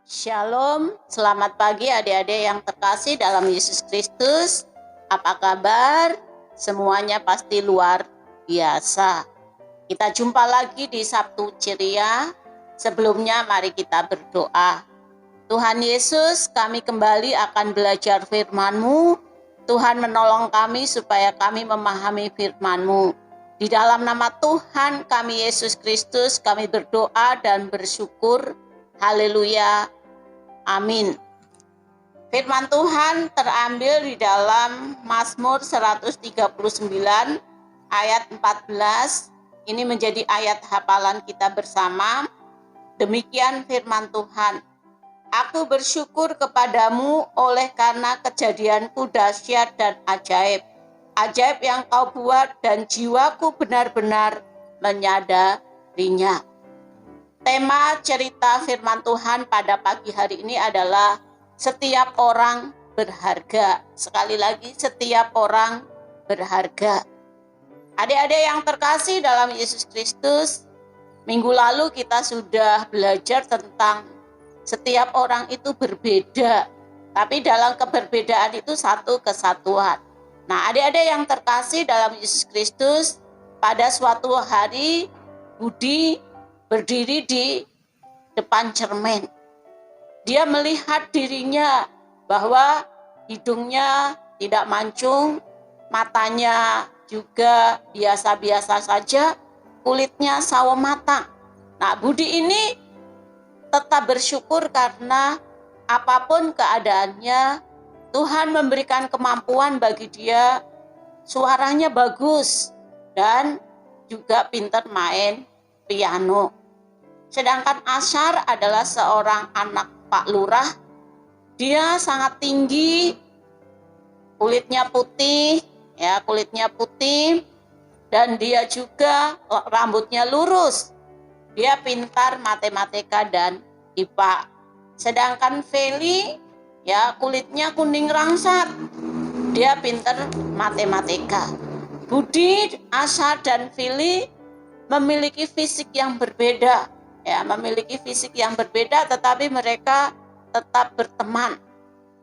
Shalom, selamat pagi adik-adik yang terkasih dalam Yesus Kristus. Apa kabar? Semuanya pasti luar biasa. Kita jumpa lagi di Sabtu Ceria. Sebelumnya mari kita berdoa. Tuhan Yesus, kami kembali akan belajar firman-Mu. Tuhan menolong kami supaya kami memahami firman-Mu. Di dalam nama Tuhan kami Yesus Kristus, kami berdoa dan bersyukur. Haleluya. Amin. Firman Tuhan terambil di dalam Mazmur 139 ayat 14. Ini menjadi ayat hafalan kita bersama. Demikian firman Tuhan. Aku bersyukur kepadamu oleh karena kejadianku dahsyat dan ajaib. Ajaib yang kau buat dan jiwaku benar-benar menyadarinya. Tema cerita firman Tuhan pada pagi hari ini adalah setiap orang berharga. Sekali lagi, setiap orang berharga. Adik-adik yang terkasih dalam Yesus Kristus, minggu lalu kita sudah belajar tentang setiap orang itu berbeda. Tapi dalam keberbedaan itu satu kesatuan. Nah, adik-adik yang terkasih dalam Yesus Kristus, pada suatu hari Budi berdiri di depan cermin. Dia melihat dirinya bahwa hidungnya tidak mancung, matanya juga biasa-biasa saja, kulitnya sawo matang. Nah, Budi ini tetap bersyukur karena apapun keadaannya, Tuhan memberikan kemampuan bagi dia, suaranya bagus dan juga pintar main piano. Sedangkan Asyar adalah seorang anak Pak Lurah. Dia sangat tinggi, kulitnya putih, dan dia juga rambutnya lurus. Dia pintar matematika dan IPA. Sedangkan Feli, kulitnya kuning rangsat. Dia pintar matematika. Budi, Asyar, dan Feli memiliki fisik yang berbeda. Tetapi mereka tetap berteman.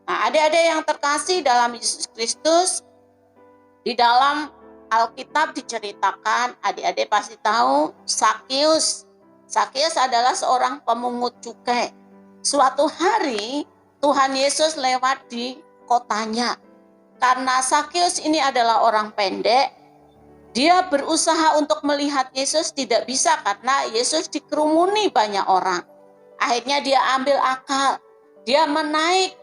Nah, adik-adik yang terkasih dalam Yesus Kristus, di dalam Alkitab diceritakan, adik-adik pasti tahu, Sakeus. Sakeus adalah seorang pemungut cukai. Suatu hari Tuhan Yesus lewat di kotanya. Karena Sakeus ini adalah orang pendek, dia berusaha untuk melihat Yesus, tidak bisa karena Yesus dikerumuni banyak orang. Akhirnya dia ambil akal. Dia naik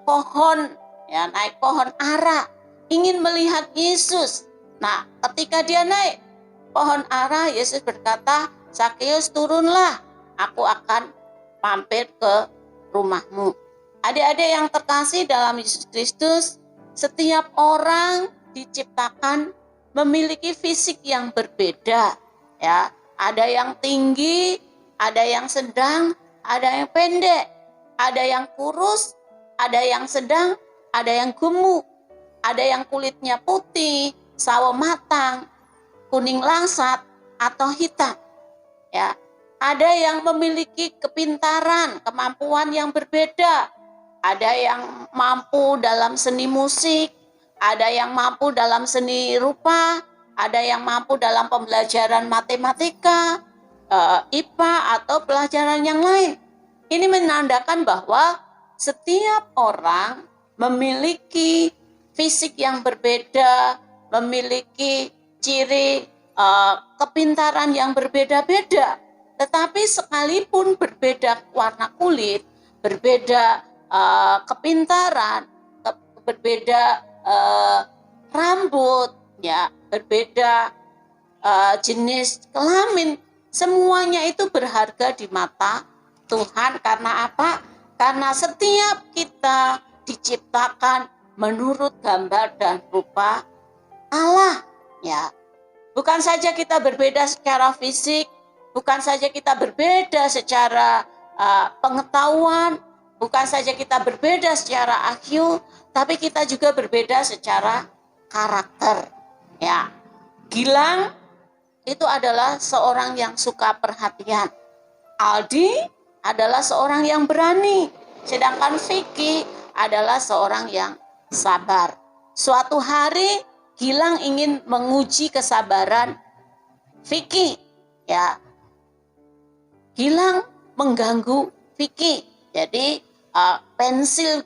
pohon ara, ingin melihat Yesus. Nah, ketika dia naik pohon ara, Yesus berkata, "Sakeus, turunlah, aku akan mampir ke rumahmu." Adik-adik yang terkasih dalam Yesus Kristus, setiap orang diciptakan memiliki fisik yang berbeda, Ada yang tinggi, ada yang sedang, ada yang pendek, ada yang kurus, ada yang sedang, ada yang gemuk, ada yang kulitnya putih, sawo matang, kuning langsat, atau hitam. Ada yang memiliki kepintaran, kemampuan yang berbeda. Ada yang mampu dalam seni musik, ada yang mampu dalam seni rupa, ada yang mampu dalam pembelajaran matematika, IPA, atau pelajaran yang lain. Ini menandakan bahwa setiap orang memiliki fisik yang berbeda, memiliki ciri kepintaran yang berbeda-beda. Tetapi sekalipun berbeda warna kulit, berbeda kepintaran, berbeda rambut, berbeda jenis kelamin, semuanya itu berharga di mata Tuhan. Karena apa? Karena setiap kita diciptakan menurut gambar dan rupa Allah. Bukan saja kita berbeda secara fisik, bukan saja kita berbeda secara pengetahuan, bukan saja kita berbeda secara IQ, tapi kita juga berbeda secara karakter. Gilang itu adalah seorang yang suka perhatian. Aldi adalah seorang yang berani, sedangkan Vicky adalah seorang yang sabar. Suatu hari Gilang ingin menguji kesabaran Vicky, ya. Gilang mengganggu Vicky. Jadi pensil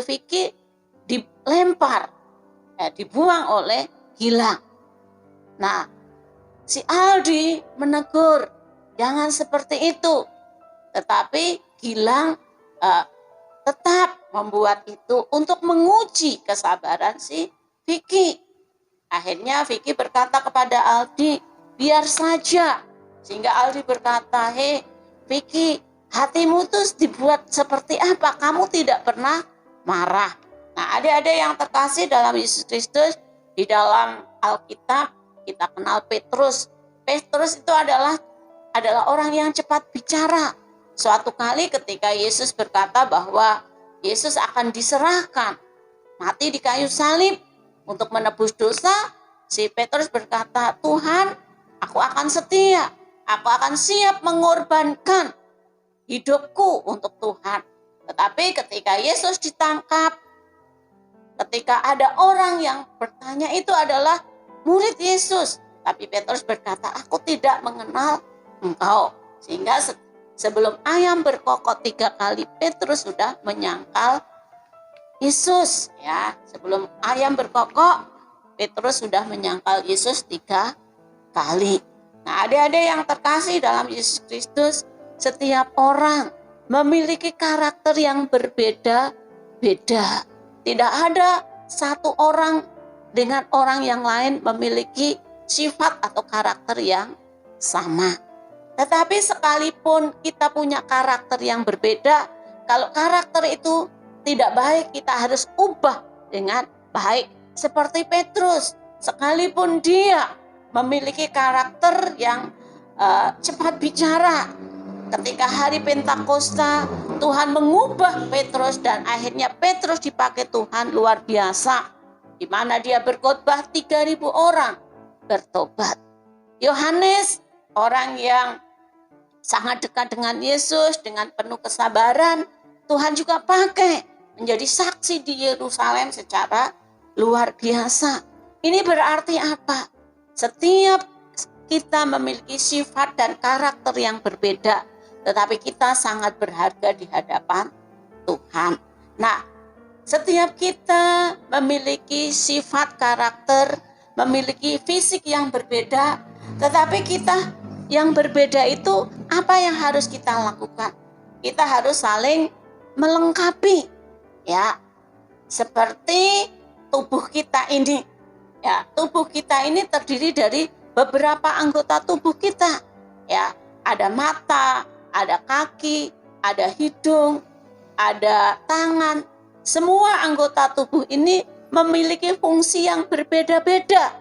Vicky dilempar, dibuang oleh Gilang. Nah, si Aldi menegur, jangan seperti itu. Tetapi Gilang tetap membuat itu untuk menguji kesabaran si Vicky. Akhirnya Vicky berkata kepada Aldi, biar saja. Sehingga Aldi berkata, hei Vicky, hatimu tuh dibuat seperti apa? Kamu tidak pernah marah. Nah, adik-adik yang terkasih dalam Yesus Kristus, di dalam Alkitab kita kenal Petrus. Petrus itu adalah orang yang cepat bicara. Suatu kali ketika Yesus berkata bahwa Yesus akan diserahkan mati di kayu salib untuk menebus dosa, si Petrus berkata, Tuhan, aku akan setia. Aku akan siap mengorbankan hidupku untuk Tuhan. Tetapi ketika Yesus ditangkap, ketika ada orang yang bertanya itu adalah murid Yesus. Tapi Petrus berkata, aku tidak mengenal engkau. Sehingga sebelum ayam berkokok 3 kali, Petrus sudah menyangkal Yesus. Ya, sebelum ayam berkokok, Petrus sudah menyangkal Yesus 3 kali. Nah, adik-adik yang terkasih dalam Yesus Kristus, setiap orang memiliki karakter yang berbeda-beda. Tidak ada satu orang dengan orang yang lain memiliki sifat atau karakter yang sama. Tetapi sekalipun kita punya karakter yang berbeda, kalau karakter itu tidak baik, kita harus ubah dengan baik. Seperti Petrus, sekalipun dia memiliki karakter yang cepat bicara, ketika hari Pentakosta Tuhan mengubah Petrus dan akhirnya Petrus dipakai Tuhan luar biasa, di mana dia berkhotbah 3.000 orang bertobat. Yohanes, orang yang sangat dekat dengan Yesus, dengan penuh kesabaran, Tuhan juga pakai menjadi saksi di Yerusalem secara luar biasa. Ini berarti apa? Setiap kita memiliki sifat dan karakter yang berbeda, tetapi kita sangat berharga di hadapan Tuhan. Nah, setiap kita memiliki sifat karakter, memiliki fisik yang berbeda, tetapi kita yang berbeda itu apa yang harus kita lakukan? Kita harus saling melengkapi, ya. Seperti tubuh kita ini. Ya, tubuh kita ini terdiri dari beberapa anggota tubuh kita. Ya, ada mata, ada kaki, ada hidung, ada tangan. Semua anggota tubuh ini memiliki fungsi yang berbeda-beda,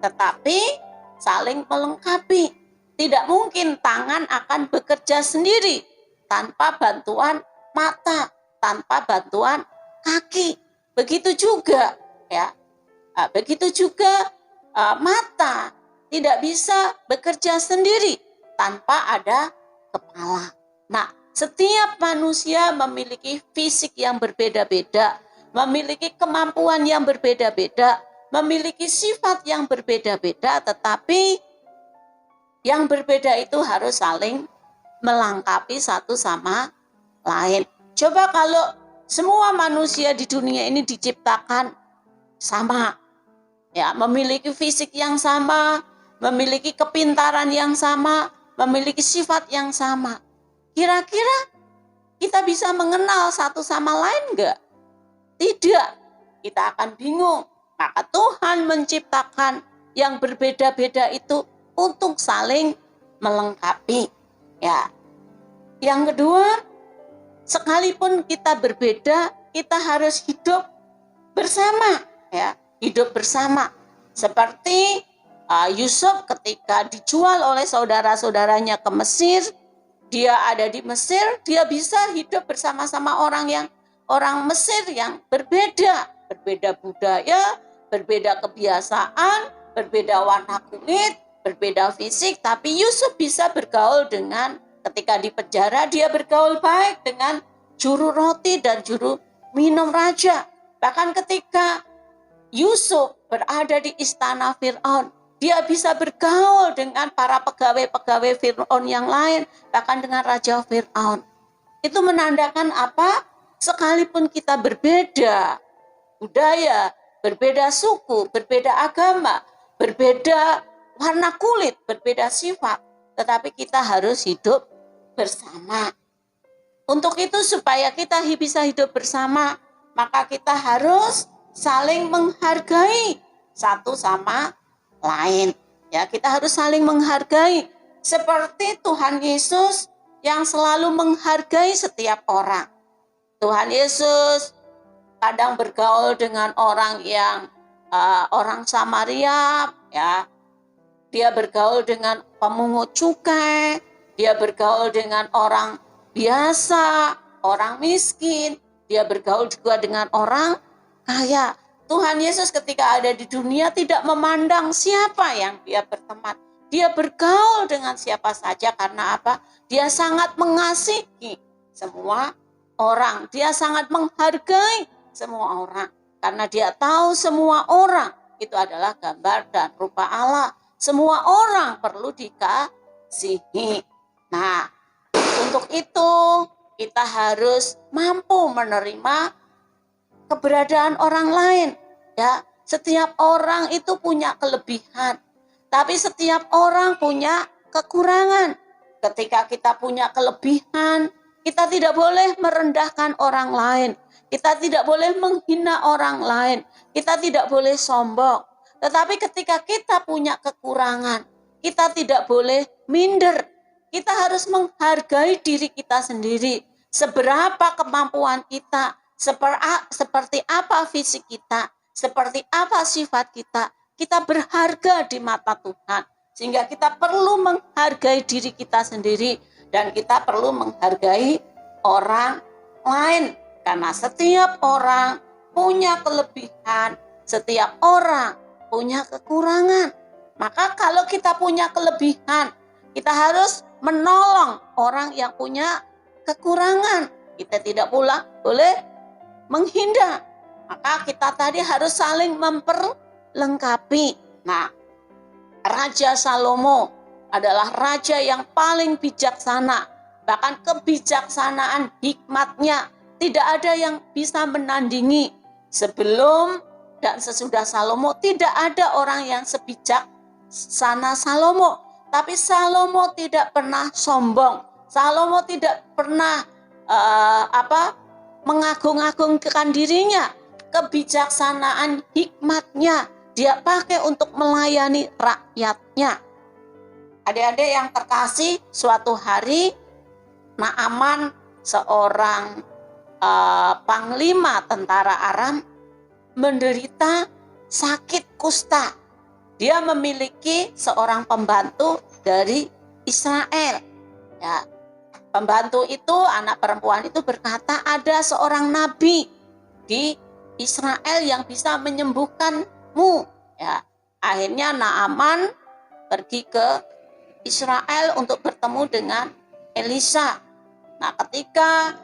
tetapi saling melengkapi. Tidak mungkin tangan akan bekerja sendiri tanpa bantuan mata, tanpa bantuan kaki. Begitu juga, ya. Begitu juga mata tidak bisa bekerja sendiri tanpa ada kepala. Nah, setiap manusia memiliki fisik yang berbeda-beda, memiliki kemampuan yang berbeda-beda, memiliki sifat yang berbeda-beda, tetapi yang berbeda itu harus saling melengkapi satu sama lain. Coba kalau semua manusia di dunia ini diciptakan sama, ya, memiliki fisik yang sama, memiliki kepintaran yang sama, memiliki sifat yang sama. Kira-kira kita bisa mengenal satu sama lain enggak? Tidak, kita akan bingung. Maka Tuhan menciptakan yang berbeda-beda itu untuk saling melengkapi. Ya. Yang kedua, sekalipun kita berbeda, kita harus hidup bersama, ya. Hidup bersama. Seperti Yusuf ketika dijual oleh saudara-saudaranya ke Mesir, dia ada di Mesir, dia bisa hidup bersama-sama orang Mesir yang berbeda budaya, berbeda kebiasaan, berbeda warna kulit, berbeda fisik, tapi Yusuf bisa bergaul dengan Ketika di penjara dia bergaul baik dengan juru roti dan juru minum raja. Bahkan ketika Yusuf berada di istana Fir'aun, dia bisa bergaul dengan para pegawai-pegawai Fir'aun yang lain, bahkan dengan Raja Fir'aun. Itu menandakan apa? Sekalipun kita berbeda budaya, berbeda suku, berbeda agama, berbeda warna kulit, berbeda sifat, tetapi kita harus hidup bersama. Untuk itu supaya kita bisa hidup bersama, maka kita harus saling menghargai satu sama lain. Ya, kita harus saling menghargai seperti Tuhan Yesus yang selalu menghargai setiap orang. Tuhan Yesus kadang bergaul dengan orang yang orang Samaria, ya. Dia bergaul dengan pemungut cukai, dia bergaul dengan orang biasa, orang miskin, dia bergaul juga dengan orang kaya. Tuhan Yesus ketika ada di dunia tidak memandang siapa yang dia berteman. Dia bergaul dengan siapa saja karena apa? Dia sangat mengasihi semua orang. Dia sangat menghargai semua orang. Karena dia tahu semua orang itu adalah gambar dan rupa Allah. Semua orang perlu dikasihi. Nah, untuk itu kita harus mampu menerima keberadaan orang lain. Ya, setiap orang itu punya kelebihan, tapi setiap orang punya kekurangan. Ketika kita punya kelebihan, kita tidak boleh merendahkan orang lain. Kita tidak boleh menghina orang lain. Kita tidak boleh sombong. Tetapi ketika kita punya kekurangan, kita tidak boleh minder. Kita harus menghargai diri kita sendiri. Seberapa kemampuan kita, seperti apa fisik kita, seperti apa sifat kita. Kita berharga di mata Tuhan. Sehingga kita perlu menghargai diri kita sendiri. Dan kita perlu menghargai orang lain. Karena setiap orang punya kelebihan, setiap orang punya kekurangan. Maka kalau kita punya kelebihan, kita harus menolong orang yang punya kekurangan. Kita tidak pula boleh menghindar. Maka kita tadi harus saling memperlengkapi. Nah, Raja Salomo adalah raja yang paling bijaksana. Bahkan kebijaksanaan hikmatnya tidak ada yang bisa menandingi. Sebelum dan sesudah Salomo tidak ada orang yang sebijaksana Salomo. Tapi Salomo tidak pernah sombong. Salomo tidak pernah mengagung-agungkan dirinya. Kebijaksanaan hikmatnya dia pakai untuk melayani rakyatnya. Adik-adik yang terkasih, suatu hari Naaman, seorang panglima tentara Aram, menderita sakit kusta. Dia memiliki seorang pembantu dari Israel. Ya, pembantu itu, anak perempuan itu berkata, ada seorang nabi di Israel yang bisa menyembuhkanmu. Ya, akhirnya Naaman pergi ke Israel untuk bertemu dengan Elisa. Nah, ketika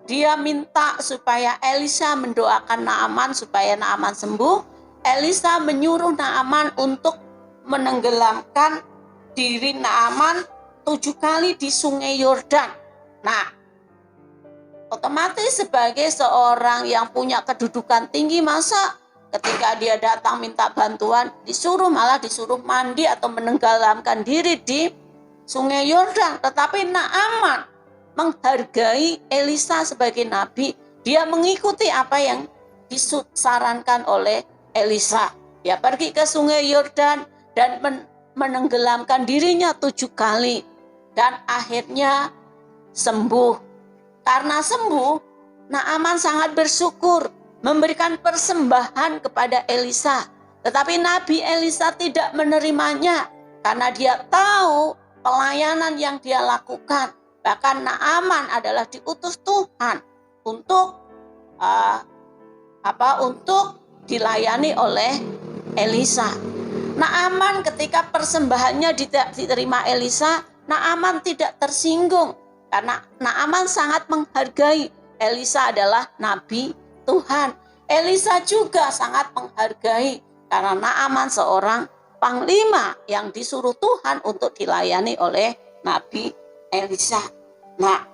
dia minta supaya Elisa mendoakan Naaman supaya Naaman sembuh, Elisa menyuruh Naaman untuk menenggelamkan diri Naaman 7 kali di sungai Yordan. Nah, otomatis sebagai seorang yang punya kedudukan tinggi, masa ketika dia datang minta bantuan disuruh mandi atau menenggelamkan diri di sungai Yordan. Tetapi Naaman menghargai Elisa sebagai nabi. Dia mengikuti apa yang disarankan oleh Elisa. Dia pergi ke sungai Yordan dan menenggelamkan dirinya 7 kali. Dan akhirnya sembuh. Karena sembuh, Naaman sangat bersyukur, memberikan persembahan kepada Elisa. Tetapi Nabi Elisa tidak menerimanya karena dia tahu pelayanan yang dia lakukan. Bahkan Naaman adalah diutus Tuhan untuk untuk dilayani oleh Elisa. Naaman ketika persembahannya diterima Elisa, Naaman tidak tersinggung karena Naaman sangat menghargai Elisa adalah nabi Tuhan. Elisa juga sangat menghargai karena Naaman seorang panglima yang disuruh Tuhan untuk dilayani oleh Nabi Elisa. Nah,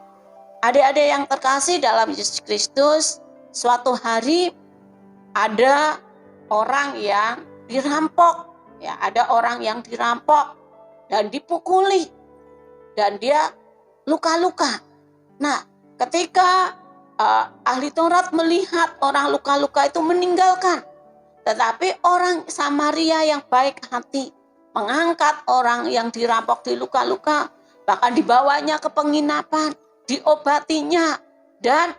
adik-adik yang terkasih dalam Yesus Kristus, suatu hari ada orang yang dirampok, ya, ada orang yang dirampok dan dipukuli dan dia luka-luka. Nah, ketika ahli Taurat melihat orang luka-luka itu meninggalkan, tetapi orang Samaria yang baik hati mengangkat orang yang dirampok di luka-luka, bahkan dibawanya ke penginapan, diobatinya, dan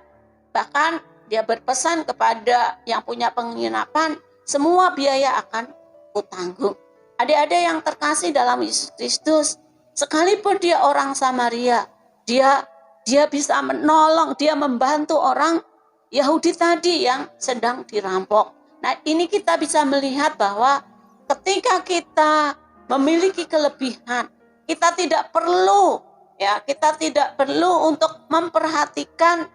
bahkan dia berpesan kepada yang punya penginapan, semua biaya akan kutanggung. Adik-adik yang terkasih dalam Yesus Kristus, sekalipun dia orang Samaria, dia bisa menolong, dia membantu orang Yahudi tadi yang sedang dirampok. Nah, ini kita bisa melihat bahwa ketika kita memiliki kelebihan, kita tidak perlu untuk memperhatikan,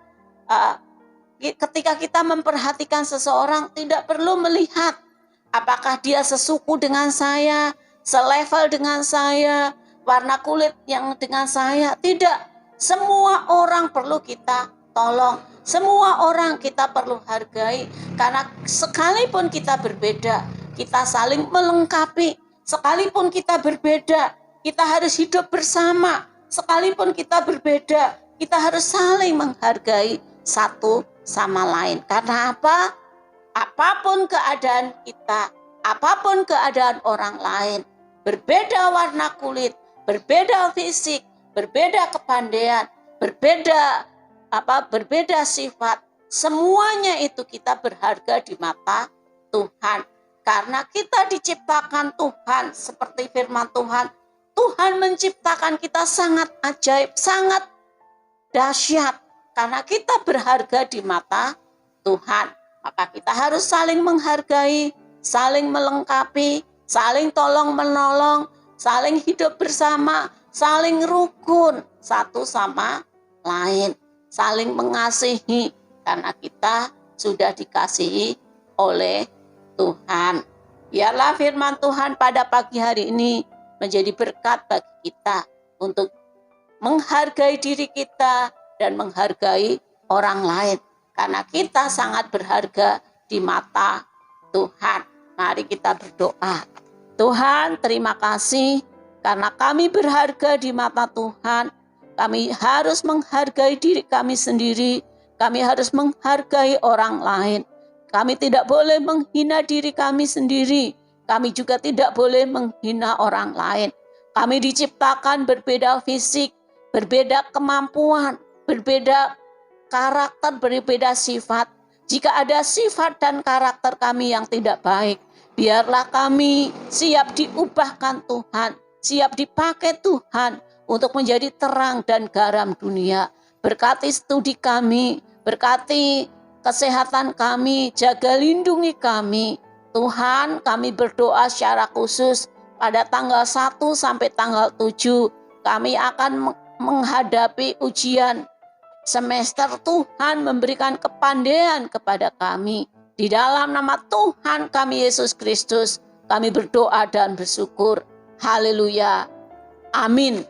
ketika kita memperhatikan seseorang, tidak perlu melihat apakah dia sesuku dengan saya, selevel dengan saya, warna kulit yang dengan saya. Tidak. Semua orang perlu kita tolong. Semua orang kita perlu hargai. Karena sekalipun kita berbeda, kita saling melengkapi. Sekalipun kita berbeda, kita harus hidup bersama. Sekalipun kita berbeda, kita harus saling menghargai satu sama lain. Karena apa? Apapun keadaan kita, apapun keadaan orang lain, berbeda warna kulit, berbeda fisik, berbeda kepandaian, berbeda sifat, semuanya itu kita berharga di mata Tuhan. Karena kita diciptakan Tuhan seperti firman Tuhan. Tuhan menciptakan kita sangat ajaib, sangat dahsyat. Karena kita berharga di mata Tuhan. Maka kita harus saling menghargai, saling melengkapi, saling tolong-menolong, saling hidup bersama, saling rukun satu sama lain, saling mengasihi karena kita sudah dikasihi oleh Tuhan. Biarlah firman Tuhan pada pagi hari ini menjadi berkat bagi kita untuk menghargai diri kita dan menghargai orang lain. Karena kita sangat berharga di mata Tuhan. Mari kita berdoa. Tuhan, terima kasih karena kami berharga di mata Tuhan. Kami harus menghargai diri kami sendiri. Kami harus menghargai orang lain. Kami tidak boleh menghina diri kami sendiri. Kami juga tidak boleh menghina orang lain. Kami diciptakan berbeda fisik, berbeda kemampuan, berbeda karakter, berbeda sifat. Jika ada sifat dan karakter kami yang tidak baik, biarlah kami siap diubahkan Tuhan, siap dipakai Tuhan untuk menjadi terang dan garam dunia. Berkati studi kami, berkati kesehatan kami, jaga lindungi kami. Tuhan, kami berdoa secara khusus pada tanggal 1 sampai tanggal 7 kami akan menghadapi ujian semester. Tuhan memberikan kepandaian kepada kami. Di dalam nama Tuhan kami Yesus Kristus, kami berdoa dan bersyukur. Haleluya. Amin.